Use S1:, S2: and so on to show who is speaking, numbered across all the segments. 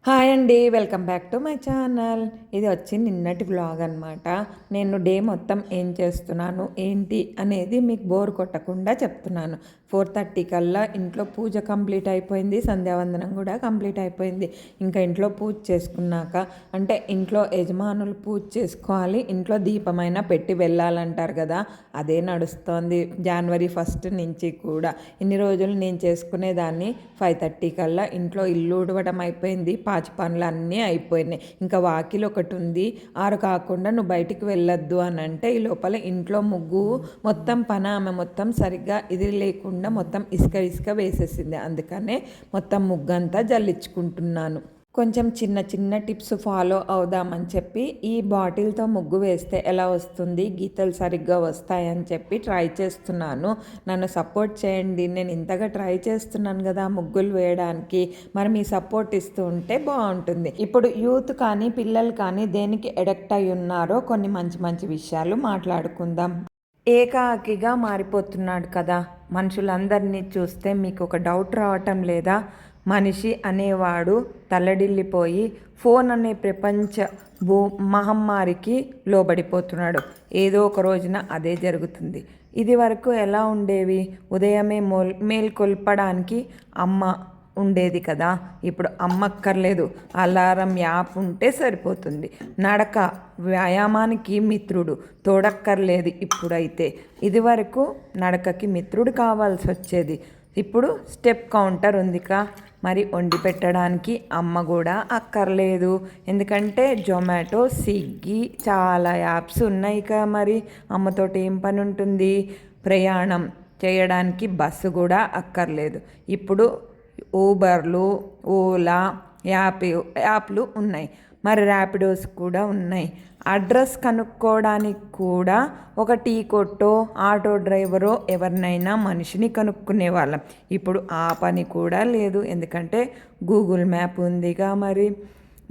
S1: Hi అండి, welcome back to my channel. ఇది వచ్చి నిన్నటి వ్లాగ్ అనమాట. నేను డే మొత్తం ఏం చేస్తున్నాను ఏంటి అనేది మీకు బోర్ కొట్టకుండా చెప్తున్నాను. 4:30 కల్లా ఇంట్లో పూజ కంప్లీట్ అయిపోయింది, సంధ్యావందనం కూడా కంప్లీట్ అయిపోయింది. ఇంకా ఇంట్లో పూజ చేసుకున్నాక అంటే ఇంట్లో యజమానులు పూజ చేసుకోవాలి, ఇంట్లో దీపమైనా పెట్టి వెళ్ళాలంటారు కదా, అదే నడుస్తోంది జనవరి 1 నుంచి కూడా. ఇన్ని రోజులు నేను చేసుకునేదాన్ని. 5:30 కల్లా ఇంట్లో ఇల్లు ఊడవడం అయిపోయింది, పాచి పనులు అన్నీ అయిపోయినాయి. ఇంకా వాకిలు ఒకటి ఉంది, 6 కాకుండా నువ్వు బయటికి వెళ్ళొద్దు అని అంటే ఈ లోపల ఇంట్లో ముగ్గు మొత్తం ఆమె మొత్తం సరిగ్గా ఇది లేకుండా మొత్తం ఇసుక ఇసుక వేసేసింది. అందుకనే మొత్తం ముగ్గంతా జల్లించుకుంటున్నాను. కొంచెం చిన్న చిన్న టిప్స్ ఫాలో అవుదామని చెప్పి ఈ బాటిల్తో ముగ్గు వేస్తే ఎలా వస్తుంది, గీతలు సరిగ్గా వస్తాయని చెప్పి ట్రై చేస్తున్నాను. నన్ను సపోర్ట్ చేయండి, నేను ఇంతగా ట్రై చేస్తున్నాను కదా ముగ్గులు వేయడానికి. మరి మీ సపోర్ట్ ఇస్తూ ఉంటే బాగుంటుంది. ఇప్పుడు యూత్ కానీ పిల్లలు కానీ దేనికి అడిక్ట్ అయి ఉన్నారో కొన్ని మంచి మంచి విషయాలు మాట్లాడుకుందాం. ఏకాకిగా మారిపోతున్నాడు కదా, మనుషులందరినీ చూస్తే మీకు ఒక డౌట్ రావటం లేదా? మనిషి అనేవాడు తల్లడిల్లిపోయి ఫోన్ అనే ప్రపంచ మహమ్మారికి లోబడిపోతున్నాడు. ఏదో ఒక రోజున అదే జరుగుతుంది. ఇది వరకు ఎలా ఉండేవి? ఉదయమే మేల్కొల్పడానికి అమ్మ ఉండేది కదా, ఇప్పుడు అమ్మక్కర్లేదు, అలారం యాప్ ఉంటే సరిపోతుంది. నడక వ్యాయామానికి మిత్రుడు తోడక్కర్లేదు ఇప్పుడైతే. ఇదివరకు నడకకి మిత్రుడు కావాల్సి వచ్చేది, ఇప్పుడు స్టెప్ కౌంటర్ ఉందికా. మరి వండి పెట్టడానికి అమ్మ కూడా అక్కర్లేదు, ఎందుకంటే జొమాటో, స్విగ్గీ చాలా యాప్స్ ఉన్నాయికా. మరి అమ్మతోటి ఏం పని ఉంటుంది? ప్రయాణం చేయడానికి బస్సు కూడా అక్కర్లేదు, ఇప్పుడు ఊబర్లు, ఓలా యాప్లు ఉన్నాయి. మరి ర్యాపిడోస్ కూడా ఉన్నాయి. అడ్రస్ కనుక్కోవడానికి కూడా ఒక టీ కొట్టో ఆటో డ్రైవరో ఎవరినైనా మనిషిని కనుక్కునే వాళ్ళం. ఇప్పుడు ఆ పని కూడా లేదు, ఎందుకంటే గూగుల్ మ్యాప్ ఉందిగా.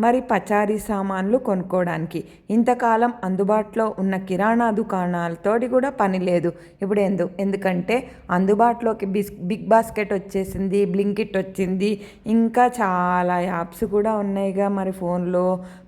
S1: మరి పచారీ సామాన్లు కొనుక్కోవడానికి ఇంతకాలం అందుబాటులో ఉన్న కిరాణా దుకాణాలతోటి కూడా పని లేదు ఇప్పుడు. ఎందుకంటే అందుబాటులోకి బిగ్ బాస్కెట్ వచ్చేసింది, బ్లింకిట్ వచ్చింది, ఇంకా చాలా యాప్స్ కూడా ఉన్నాయిగా. మరి ఫోన్లో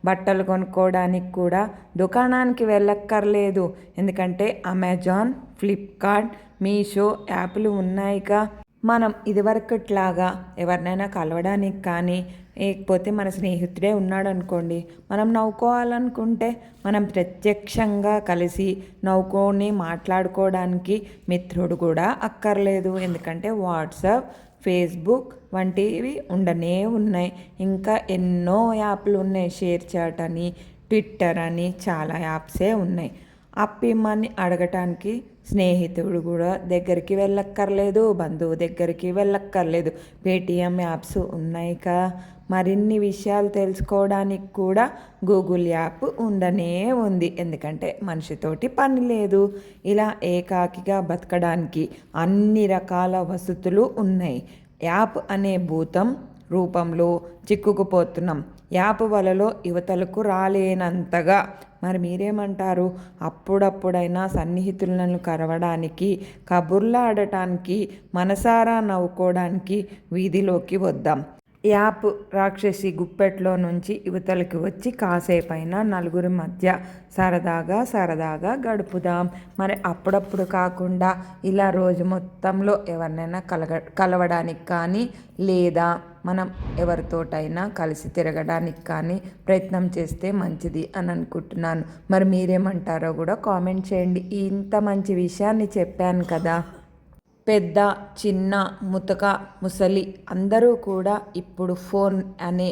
S1: బట్టలు కొనుక్కోవడానికి కూడా దుకాణానికి వెళ్ళక్కర్లేదు, ఎందుకంటే అమెజాన్, ఫ్లిప్కార్ట్, మీషో యాప్లు ఉన్నాయిగా. మనం ఇదివరకట్లాగా ఎవరినైనా కలవడానికి కానీ, లేకపోతే మన స్నేహితుడే ఉన్నాడు అనుకోండి, మనం నవ్వుకోవాలనుకుంటే మనం ప్రత్యక్షంగా కలిసి నవ్వుకొని మాట్లాడుకోవడానికి మిత్రుడు కూడా అక్కర్లేదు, ఎందుకంటే వాట్సాప్, ఫేస్బుక్ వంటివి ఉండనే ఉన్నాయి. ఇంకా ఎన్నో యాప్లు ఉన్నాయి, షేర్ చాట్ అని, ట్విట్టర్ అని చాలా యాప్సే ఉన్నాయి. అప్పిమ్మని అడగటానికి స్నేహితుడు కూడా దగ్గరికి వెళ్ళక్కర్లేదు, బంధువు దగ్గరికి వెళ్ళక్కర్లేదు, పేటీఎం యాప్స్ ఉన్నాయిగా. మరిన్ని విషయాలు తెలుసుకోవడానికి కూడా గూగుల్ యాప్ ఉండనే ఉంది, ఎందుకంటే మనిషితోటి పని లేదు. ఇలా ఏకాకిగా బతకడానికి అన్ని రకాల వసతులు ఉన్నాయి. యాప్ అనే భూతం రూపంలో చిక్కుకుపోతున్నాం, యాప్ వలలో యువతలకు రాలేనంతగా. మరి మీరేమంటారు? అప్పుడప్పుడైనా సన్నిహితులను కలవడానికి, కబుర్లాడటానికి, మనసారా నవ్వుకోవడానికి వీధిలోకి వద్దాం. యాప్ రాక్షసి గుప్పెట్లో నుంచి యువతలకి వచ్చి కాసేపైనా నలుగురి మధ్య సరదాగా గడుపుదాం. మరి అప్పుడప్పుడు కాకుండా ఇలా రోజు మొత్తంలో ఎవరినైనా కలవడానికి కానీ, లేదా మనం ఎవరితోటైనా కలిసి తిరగడానికి కానీ ప్రయత్నం చేస్తే మంచిది అని అనుకుంటున్నాను. మరి మీరేమంటారో కూడా కామెంట్ చేయండి. ఇంత మంచి విషయాన్ని చెప్పాను కదా. పెద్ద చిన్న ముతక ముసలి అందరూ కూడా ఇప్పుడు ఫోన్ అనే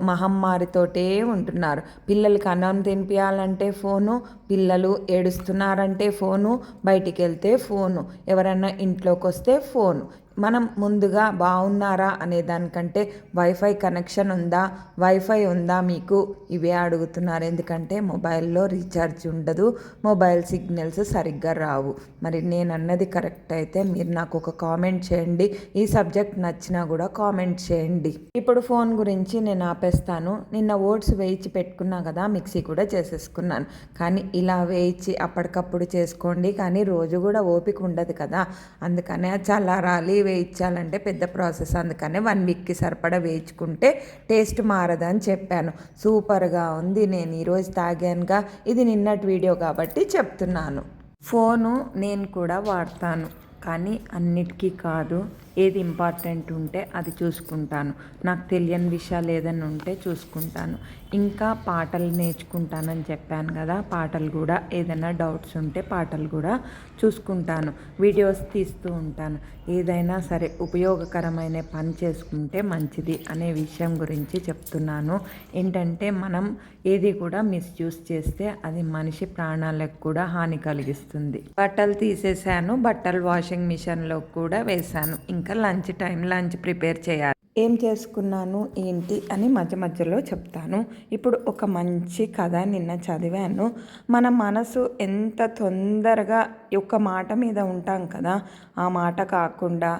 S1: మహమ్మారితోటే ఉంటున్నారు. పిల్లలకి అన్నం తినిపించాలంటే ఫోను, పిల్లలు ఏడుస్తున్నారంటే ఫోను, బయటికి వెళ్తే ఫోను, ఎవరైనా ఇంట్లోకి వస్తే ఫోను. మనం ముందుగా బాగున్నారా అనే దానికంటే వైఫై కనెక్షన్ ఉందా, వైఫై ఉందా మీకు, ఇవే అడుగుతున్నారు. ఎందుకంటే మొబైల్లో రీఛార్జ్ ఉండదు, మొబైల్ సిగ్నల్స్ సరిగ్గా రావు. మరి నేను అన్నది కరెక్ట్ అయితే మీరు నాకు ఒక కామెంట్ చేయండి. ఈ సబ్జెక్ట్ నచ్చినా కూడా కామెంట్ చేయండి. ఇప్పుడు ఫోన్ గురించి నేను ఆపేస్తాను. నిన్న ఓట్స్ వేయించి పెట్టుకున్నా కదా, మిక్సీ కూడా చేసేసుకున్నాను. కానీ ఇలా వేయించి అప్పటికప్పుడు చేసుకోండి, కానీ రోజు కూడా ఓపిక ఉండదు కదా, అందుకనే చల్లారాలి వేయించాలంటే పెద్ద ప్రాసెస్. అందుకనే 1 వీక్కి సరిపడా వేయించుకుంటే టేస్ట్ మారదని చెప్పాను. సూపర్గా ఉంది. నేను ఈరోజు తాగానుగా. ఇది నిన్నటి వీడియో కాబట్టి చెప్తున్నాను. ఫోను నేను కూడా వాడతాను, కానీ అన్నిటికీ కాదు. ఏది ఇంపార్టెంట్ ఉంటే అది చూసుకుంటాను. నాకు తెలియని విషయాలు ఏదైనా ఉంటే చూసుకుంటాను. ఇంకా పాటలు నేర్చుకుంటానని చెప్పాను కదా, పాటలు కూడా ఏదైనా డౌట్స్ ఉంటే పాటలు కూడా చూసుకుంటాను. వీడియోస్ తీస్తూ ఉంటాను. ఏదైనా సరే ఉపయోగకరమైన పని చేసుకుంటే మంచిది అనే విషయం గురించి చెప్తున్నాను. ఏంటంటే మనం ఏది కూడా మిస్యూజ్ చేస్తే అది మనిషి ప్రాణాలకు కూడా హాని కలిగిస్తుంది. బట్టలు తీసేసాను, బట్టలు వాషింగ్ మిషన్లో కూడా వేశాను. ఇంకా లంచ్ ప్రిపేర్ చేయాలి. ఏం చేసుకున్నాను ఏంటి అని మధ్య మధ్యలో చెప్తాను. ఇప్పుడు ఒక మంచి కథ నిన్న చదివాను. మన మనసు ఎంత తొందరగా ఒక మాట మీద ఉంటాం కదా, ఆ మాట కాకుండా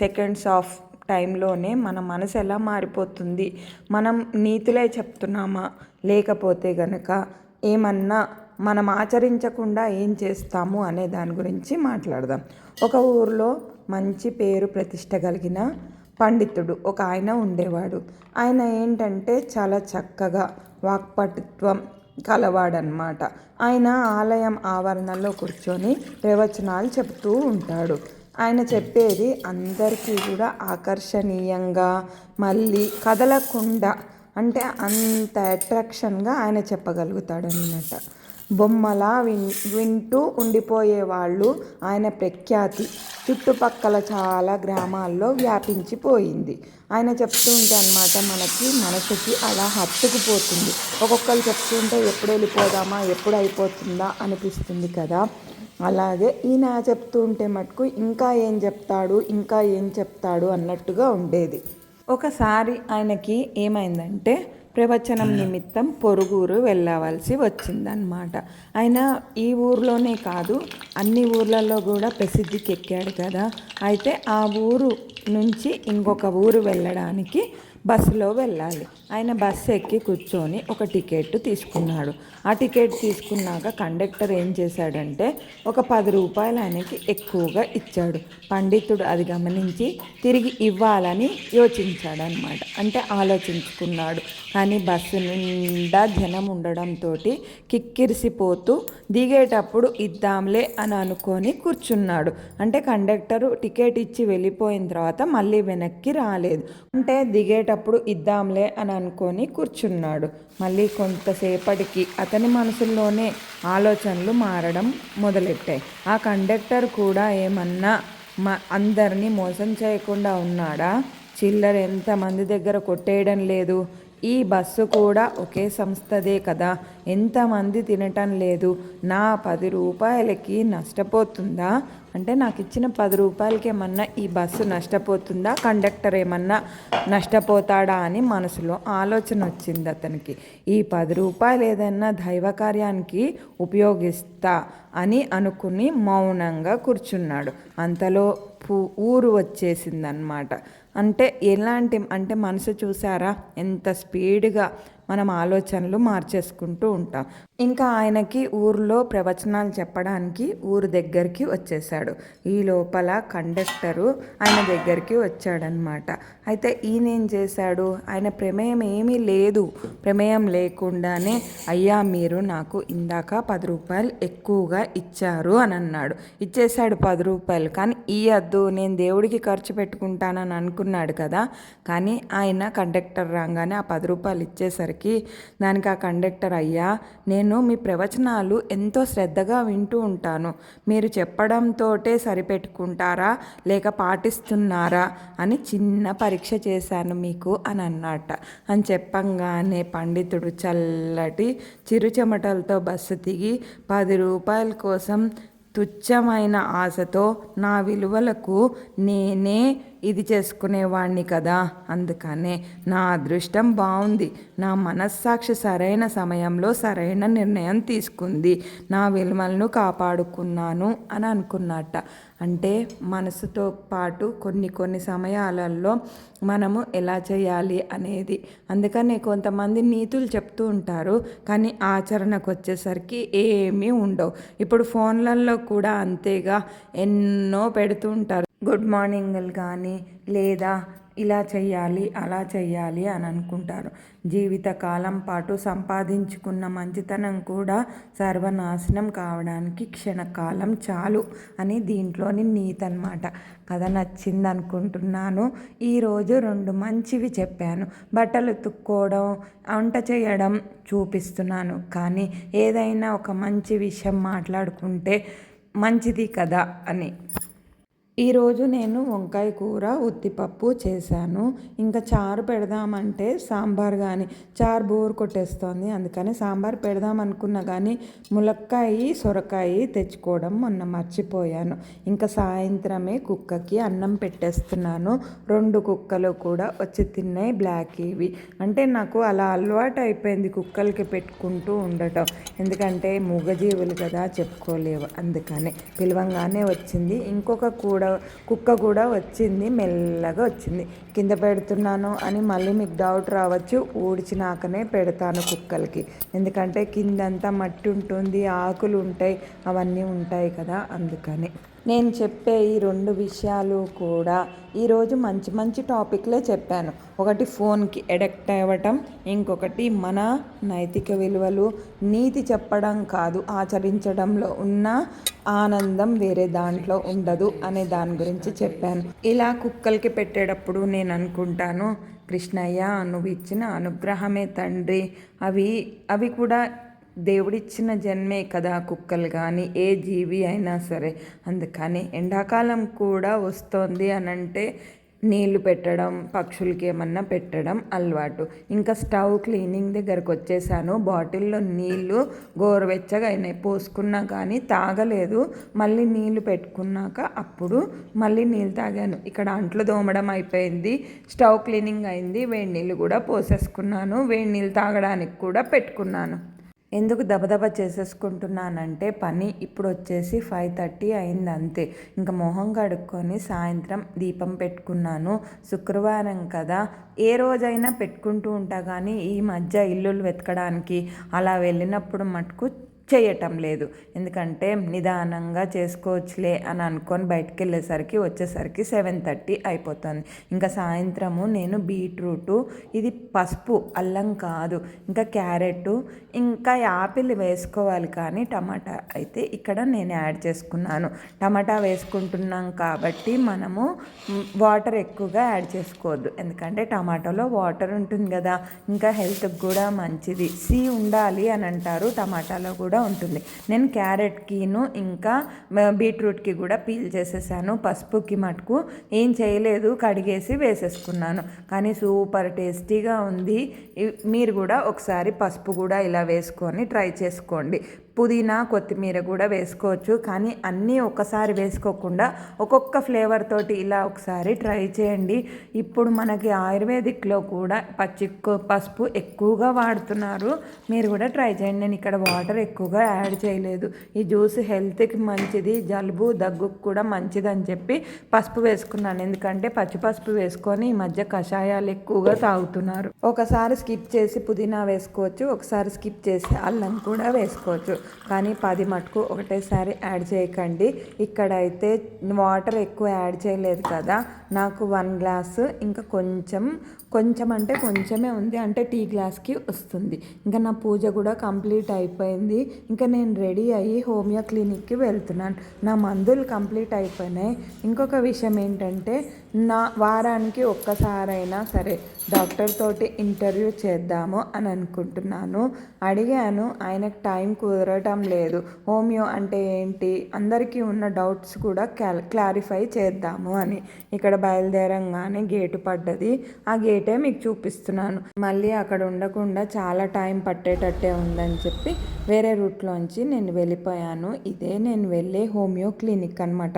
S1: సెకండ్స్ ఆఫ్ టైంలోనే మన మనసు ఎలా మారిపోతుంది. మనం నీతులే చెప్తున్నామా, లేకపోతే గనక ఏమన్నా మనం ఆచరించకుండా ఏం చేస్తాము అనే దాని గురించి మాట్లాడదాం. ఒక ఊరిలో మంచి పేరు ప్రతిష్ట కలిగిన పండితుడు ఒక ఆయన ఉండేవాడు. ఆయన ఏంటంటే చాలా చక్కగా వాక్పటుత్వం కలవాడనమాట. ఆయన ఆలయం ఆవరణలో కూర్చొని ప్రవచనాలు చెబుతూ ఉంటాడు. ఆయన చెప్పేది అందరికీ కూడా ఆకర్షణీయంగా, మళ్ళీ కదలకుండా, అంటే అంత అట్రాక్షన్గా ఆయన చెప్పగలుగుతాడు అన్నమాట. బొమ్మలా వింటూ ఉండిపోయేవాళ్ళు ఆయన ప్రఖ్యాతి చుట్టుపక్కల చాలా గ్రామాల్లో వ్యాపించిపోయింది. ఆయన చెప్తుంటే అనమాట మనసుకి అలా హత్తుకుపోతుంది. ఒక్కొక్కరు చెప్తుంటే ఎప్పుడు వెళ్ళిపోదామా, ఎప్పుడు అయిపోతుందా అనిపిస్తుంది కదా. అలాగే ఈయన చెప్తూ ఉంటే మటుకు ఇంకా ఏం చెప్తాడు అన్నట్టుగా ఉండేది. ఒకసారి ఆయనకి ఏమైందంటే ప్రవచనం నిమిత్తం పొరుగురు వెళ్ళవలసి వచ్చిందనమాట. ఆయన ఈ ఊర్లోనే కాదు, అన్ని ఊర్లలో కూడా ప్రసిద్ధికి ఎక్కాడు కదా. అయితే ఆ ఊరు నుంచి ఇంకొక ఊరు వెళ్ళడానికి బస్సులో వెళ్ళాలి. ఆయన బస్సు ఎక్కి కూర్చొని ఒక టికెట్ తీసుకున్నాడు. ఆ టికెట్ తీసుకున్నాక కండక్టర్ ఏం చేశాడంటే ఒక 10 రూపాయలు ఆయనకి ఎక్కువగా ఇచ్చాడు. పండితుడు అది గమనించి తిరిగి ఇవ్వాలని యోచించాడనమాట, అంటే ఆలోచించుకున్నాడు. కానీ బస్సు నిండా జనం ఉండడంతో కిక్కిరిసిపోతూ దిగేటప్పుడు ఇద్దాంలే అని అనుకొని కూర్చున్నాడు. అంటే కండక్టరు టికెట్ ఇచ్చి వెళ్ళిపోయిన తర్వాత మళ్ళీ వెనక్కి రాలేదు. అంటే దిగేటప్పుడు ఇద్దాంలే అని అనుకొని కూర్చున్నాడు. మళ్ళీ కొంతసేపటికి అతని మనసులోనే ఆలోచనలు మారడం మొదలెట్టాయి. ఆ కండక్టర్ కూడా ఏమన్నా అందరినీ మోసం చేయకుండా ఉన్నాడా? చిల్లర ఎంతమంది దగ్గర కొట్టేయడం లేదు. ఈ బస్సు కూడా ఒకే సంస్థదే కదా, ఎంతమంది తినటం లేదు. నా 10 రూపాయలకి నష్టపోతుందా? అంటే నాకు ఇచ్చిన 10 రూపాయలకి ఏమన్నా ఈ బస్సు నష్టపోతుందా, కండక్టర్ ఏమన్నా నష్టపోతాడా అని మనసులో ఆలోచన వచ్చింది అతనికి. ఈ 10 రూపాయలు ఏదైనా దైవ కార్యానికి ఉపయోగిస్తా అని అనుకుని మౌనంగా కూర్చున్నాడు. అంతలో ఊరు వచ్చేసిందనమాట. అంటే మనసు చూసారా ఎంత స్పీడ్గా మనం ఆలోచనలు మార్చేసుకుంటూ ఉంటాం. ఇంకా ఆయనకి ఊరిలో ప్రవచనాలు చెప్పడానికి ఊరు దగ్గరికి వచ్చేసాడు. ఈ లోపల కండక్టరు ఆయన దగ్గరికి వచ్చాడనమాట. అయితే ఈయన ఏం చేశాడు, ఆయన ప్రమేయం ఏమీ లేదు, ప్రమేయం లేకుండానే అయ్యా మీరు నాకు ఇందాక 10 రూపాయలు ఎక్కువగా ఇచ్చారు అని అన్నాడు. ఇచ్చేశాడు 10 రూపాయలు. కానీ ఇయ్యద్దు, నేను దేవుడికి ఖర్చు పెట్టుకుంటానని అనుకున్నాడు కదా. కానీ ఆయన కండక్టర్ రాగానే ఆ 10 రూపాయలు ఇచ్చేసరికి దానికి ఆ కండక్టర్ అయ్యా నేను మీ ప్రవచనాలు ఎంతో శ్రద్ధగా వింటూ ఉంటాను, మీరు చెప్పడంతోటే సరిపెట్టుకుంటారా లేక పాటిస్తున్నారా అని చిన్న పరీక్ష చేశాను మీకు అని అన్నట్ట. అని చెప్పంగానే పండితుడు చల్లటి చిరుచెమటలతో బస్సు దిగి 10 రూపాయల కోసం తుచ్చమైన ఆశతో నా విలువలకు నేనే ఇది చేసుకునేవాడిని కదా. అందుకనే నా అదృష్టం బాగుంది, నా మనస్సాక్షి సరైన సమయంలో సరైన నిర్ణయం తీసుకుంది, నా విలువలను కాపాడుకున్నాను అని అనుకున్నట్ట. అంటే మనసుతో పాటు కొన్ని సమయాలలో మనము ఎలా చేయాలి అనేది. అందుకని కొంతమంది నీతులు చెప్తూ ఉంటారు, కానీ ఆచరణకు వచ్చేసరికి ఏమీ ఉండవు. ఇప్పుడు ఫోన్లలో కూడా అంతేగా, ఎన్నో పెడుతూ ఉంటారు గుడ్ మార్నింగ్లు కానీ, లేదా ఇలా చెయ్యాలి అలా చెయ్యాలి అని అనుకుంటారు. జీవితకాలం పాటు సంపాదించుకున్న మంచితనం కూడా సర్వనాశనం కావడానికి క్షణకాలం చాలు అని దీంట్లోని నీతి అన్నమాట. కథ నచ్చింది అనుకుంటున్నాను. ఈరోజు 2 మంచివి చెప్పాను. బట్టలు ఉతుక్కోవడం, వంట చేయడం చూపిస్తున్నాను, కానీ ఏదైనా ఒక మంచి విషయం మాట్లాడుకుంటే మంచిది కదా అని. ఈరోజు నేను వంకాయ కూర, ఉత్తిపప్పు చేశాను. ఇంకా చారు పెడదామంటే సాంబార్ కానీ, చారు బోర్ కొట్టేస్తోంది. అందుకని సాంబార్ పెడదాం అనుకున్నా కానీ ములక్కాయ సొరకాయ తెచ్చుకోవడం మొన్న మర్చిపోయాను. ఇంకా సాయంత్రమే కుక్కకి అన్నం పెట్టేస్తున్నాను. 2 కుక్కలు కూడా వచ్చి తిన్నాయి, బ్లాక్ ఇవి. అంటే నాకు అలా అలవాటు అయిపోయింది కుక్కలకి పెట్టుకుంటూ ఉండటం. ఎందుకంటే మూగజీవులు కదా, చెప్పుకోలేవు. అందుకనే పిలవంగానే వచ్చింది. ఇంకొక కుక్క కూడా వచ్చింది, మెల్లగా వచ్చింది. కింద పెడుతున్నాను అని మళ్ళీ మీకు డౌట్ రావచ్చు. ఊడ్చినాకనే పెడతాను కుక్కలకి, ఎందుకంటే కిందంతా మట్టి ఉంటుంది, ఆకులు ఉంటాయి, అవన్నీ ఉంటాయి కదా. అందుకని నేను చెప్పే ఈ 2 విషయాలు కూడా ఈరోజు మంచి టాపిక్లే చెప్పాను. ఒకటి ఫోన్కి అడిక్ట్ అవ్వటం, ఇంకొకటి మన నైతిక విలువలు. నీతి చెప్పడం కాదు, ఆచరించడంలో ఉన్న ఆనందం వేరే దాంట్లో ఉండదు అనే దాని గురించి చెప్పాను. ఇలా కుక్కలకి పెట్టేటప్పుడు నేను అనుకుంటాను, కృష్ణయ్య నువ్వు ఇచ్చిన అనుగ్రహమే తండ్రి. అవి కూడా దేవుడిచ్చిన జన్మే కదా కుక్కలు కానీ, ఏ జీవి అయినా సరే. అందుకని ఎండాకాలం కూడా వస్తోంది అనంటే నీళ్లు పెట్టడం, పక్షులకి ఏమన్నా పెట్టడం అలవాటు. ఇంకా స్టవ్ క్లీనింగ్ దగ్గరకు వచ్చేసాను. బాటిల్లో నీళ్లు గోరువెచ్చగా అయినాయి, పోసుకున్నా కానీ తాగలేదు. మళ్ళీ నీళ్లు పెట్టుకున్నాక అప్పుడు మళ్ళీ నీళ్ళు తాగాను. ఇక్కడ అంట్లు దోమడం అయిపోయింది, స్టవ్ క్లీనింగ్ అయింది, వేడి నీళ్ళు కూడా పోసేసుకున్నాను. వేడి నీళ్ళు తాగడానికి కూడా పెట్టుకున్నాను. ఎందుకు దబదబా చేసేసుకుంటున్నానంటే పని ఇప్పుడు వచ్చేసి 5:30 అయింది అంతే. ఇంకా మొహం కడుక్కొని సాయంత్రం దీపం పెట్టుకున్నాను. శుక్రవారం కదా, ఏ రోజైనా పెట్టుకుంటూ ఉంటా, కానీ ఈ మధ్య ఇల్లులు వెతకడానికి అలా వెళ్ళినప్పుడు మటుకు చేయటం లేదు. ఎందుకంటే నిదానంగా చేసుకోవచ్చులే అని అనుకొని బయటికి వచ్చేసరికి 7:30 అయిపోతుంది. ఇంకా సాయంత్రము నేను బీట్రూటు, ఇది పసుపు అల్లం కాదు, ఇంకా క్యారెట్, ఇంకా యాపిల్ వేసుకోవాలి, కానీ టమాటా అయితే ఇక్కడ నేను యాడ్ చేసుకున్నాను. టమాటా వేసుకుంటున్నాం కాబట్టి మనము వాటర్ ఎక్కువగా యాడ్ చేసుకోవద్దు, ఎందుకంటే టమాటాలో వాటర్ ఉంటుంది కదా. ఇంకా హెల్త్కి కూడా మంచిది, సి ఉండాలి అని అంటారు, టమాటాలో కూడా ఉంటుంది. నేను క్యారెట్కిను ఇంకా బీట్రూట్కి కూడా పీల్ చేసేసాను. పసుపుకి మటుకు ఏం చేయలేదు, కడిగేసి వేసేసుకున్నాను, కానీ సూపర్ టేస్టీగా ఉంది. మీరు కూడా ఒకసారి పసుపు కూడా ఇలా వేసుకొని ట్రై చేసుకోండి. పుదీనా, కొత్తిమీర కూడా వేసుకోవచ్చు, కానీ అన్నీ ఒకసారి వేసుకోకుండా ఒక్కొక్క ఫ్లేవర్ తోటి ఇలా ఒకసారి ట్రై చేయండి. ఇప్పుడు మనకి ఆయుర్వేదిక్లో కూడా పసుపు ఎక్కువగా వాడుతున్నారు, మీరు కూడా ట్రై చేయండి. నేను ఇక్కడ వాటర్ ఎక్కువగా యాడ్ చేయలేదు. ఈ జ్యూస్ హెల్త్కి మంచిది, జలుబు దగ్గుకు కూడా మంచిది అని చెప్పి పసుపు వేసుకున్నాను. ఎందుకంటే పసుపు వేసుకొని ఈ మధ్య కషాయాలు ఎక్కువగా తాగుతున్నారు. ఒకసారి స్కిప్ చేసి పుదీనా వేసుకోవచ్చు, ఒకసారి స్కిప్ చేసి అల్లం కూడా వేసుకోవచ్చు, కానీ 10 మటుకు ఒకటేసారి యాడ్ చేయకండి. ఇక్కడైతే వాటర్ ఎక్కువ యాడ్ చేయలేదు కదా, నాకు 1 గ్లాసు ఇంకా కొంచెం అంటే కొంచెమే ఉంది, అంటే టీ గ్లాస్కి వస్తుంది. ఇంకా నా పూజ కూడా కంప్లీట్ అయిపోయింది. ఇంకా నేను రెడీ అయ్యి హోమియో క్లినిక్కి వెళ్తున్నాను. నా మందులు కంప్లీట్ అయిపోయినాయి. ఇంకొక విషయం ఏంటంటే, నా వారానికి ఒక్కసారైనా సరే డాక్టర్ తోటి ఇంటర్వ్యూ చేద్దాము అని అనుకుంటున్నాను. అడిగాను, ఆయనకు టైం కుదరటం లేదు. హోమియో అంటే ఏంటి, అందరికీ ఉన్న డౌట్స్ కూడా క్లారిఫై చేద్దాము అని. ఇక్కడ బయలుదేరంగానే గేటు పడ్డది, ఆ గేటే మీకు చూపిస్తున్నాను. మళ్ళీ అక్కడ ఉండకుండా చాలా టైం పట్టేటట్టే ఉందని చెప్పి వేరే రూట్లోంచి నేను వెళ్ళిపోయాను. ఇదే నేను వెళ్ళే హోమియో క్లినిక్ అనమాట.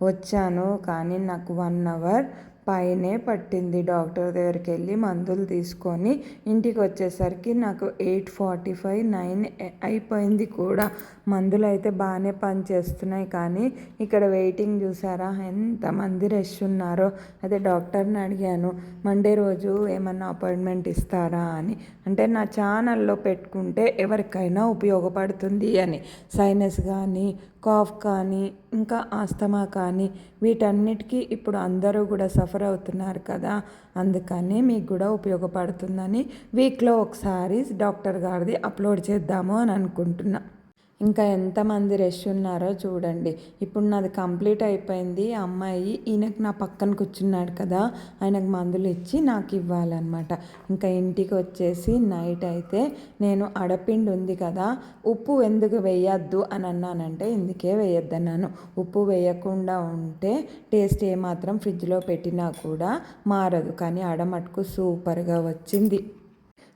S1: వచ్చాను, కానీ నాకు 1 అవర్ పైనే పట్టింది. డాక్టర్ దగ్గరికి వెళ్ళి మందులు తీసుకొని ఇంటికి వచ్చేసరికి నాకు 8:45, 9 అయిపోయింది కూడా. మందులు అయితే బాగానే పనిచేస్తున్నాయి, కానీ ఇక్కడ వెయిటింగ్ చూసారా ఎంతమంది రష్ ఉన్నారో. అదే డాక్టర్ని అడిగాను, మండే రోజు ఏమన్నా అపాయింట్మెంట్ ఇస్తారా అని. అంటే నా ఛానల్లో పెట్టుకుంటే ఎవరికైనా ఉపయోగపడుతుంది అని. సైనస్ కానీ, కాఫ్ కానీ, ఇంకా ఆస్తమా కానీ, వీటన్నిటికీ ఇప్పుడు అందరూ కూడా సఫర్ అవుతున్నారు కదా. అందుకని మీకు కూడా ఉపయోగపడుతుందని వీక్లో ఒకసారి డాక్టర్ గారిది అప్లోడ్ చేద్దాము అని అనుకుంటున్నా. ఇంకా ఎంతమంది రష్ ఉన్నారో చూడండి. ఇప్పుడు నాది కంప్లీట్ అయిపోయింది. అమ్మాయి ఈయనకు నా పక్కన కూర్చున్నాడు కదా, ఆయనకు మందులు ఇచ్చి నాకు ఇవ్వాలన్నమాట. ఇంకా ఇంటికి వచ్చేసి నైట్ అయితే నేను అడపిండి ఉంది కదా, ఉప్పు ఎందుకు వేయద్దు అని అన్నానంటే ఇందుకే వేయొద్దన్నాను. ఉప్పు వేయకుండా ఉంటే టేస్ట్ ఏమాత్రం ఫ్రిడ్జ్లో పెట్టినా కూడా మారదు, కానీ అడమటుకు సూపర్గా వచ్చింది.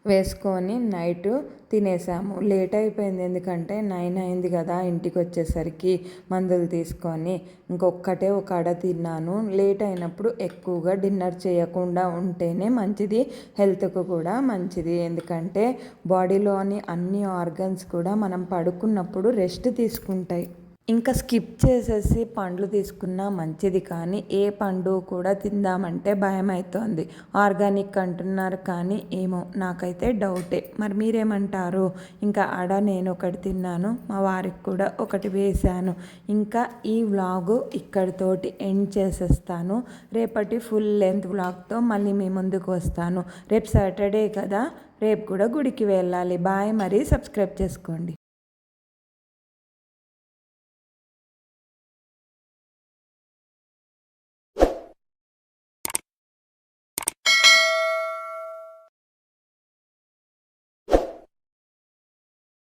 S1: వేసుకొని నైట్ తినేసాము. లేట్ అయిపోయింది, ఎందుకంటే 9 అయింది కదా ఇంటికి వచ్చేసరికి. మందులు తీసుకొని ఇంకొక్కటే ఒక అడ తిన్నాను. లేట్ అయినప్పుడు ఎక్కువగా డిన్నర్ చేయకుండా ఉంటేనే మంచిది, హెల్త్కు కూడా మంచిది. ఎందుకంటే బాడీలోని అన్ని ఆర్గన్స్ కూడా మనం పడుకున్నప్పుడు రెస్ట్ తీసుకుంటాయి. ఇంకా స్కిప్ చేసేసి పండ్లు తీసుకున్నా మంచిది, కానీ ఏ పండు కూడా తిందామంటే భయం అవుతోంది. ఆర్గానిక్ అంటున్నారు, కానీ ఏమో నాకైతే డౌటే. మరి మీరేమంటారు? ఇంకా ఆడ నేను ఒకటి తిన్నాను, మా వారికి కూడా ఒకటి వేశాను. ఇంకా ఈ వ్లాగు ఇక్కడితోటి ఎండ్ చేసేస్తాను. రేపటి ఫుల్ లెంత్ వ్లాగ్తో మళ్ళీ మీ ముందుకు వస్తాను. రేపు సాటర్డే కదా, రేపు కూడా గుడికి వెళ్ళాలి. బాయ్, మరి సబ్స్క్రైబ్ చేసుకోండి.